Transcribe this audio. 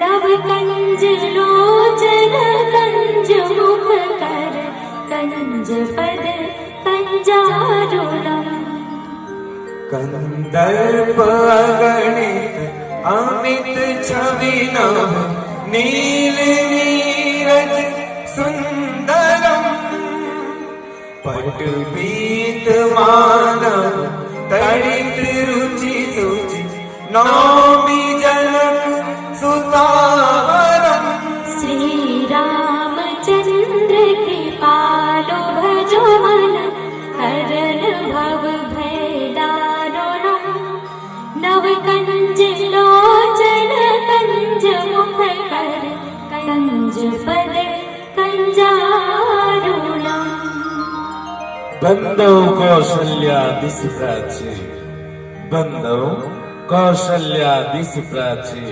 नव कंज लोचन कंज मुख कर कंज पद कंजारुणम कंदर्प अगणित अमित छवि नभ नील नीरज सुंदरम पट पीत मानव तड़ित रुचि सुचि नौमि जनक सुतावरम श्री रामचंद्र कृपालो भजो मन हरन भव भय दारुणम नव कंज लोचन कंज मुख कर कंज पद कंजारुणम बंदौ कौशल्या दिस प्राची बंदौ कौशल्या दिस प्राची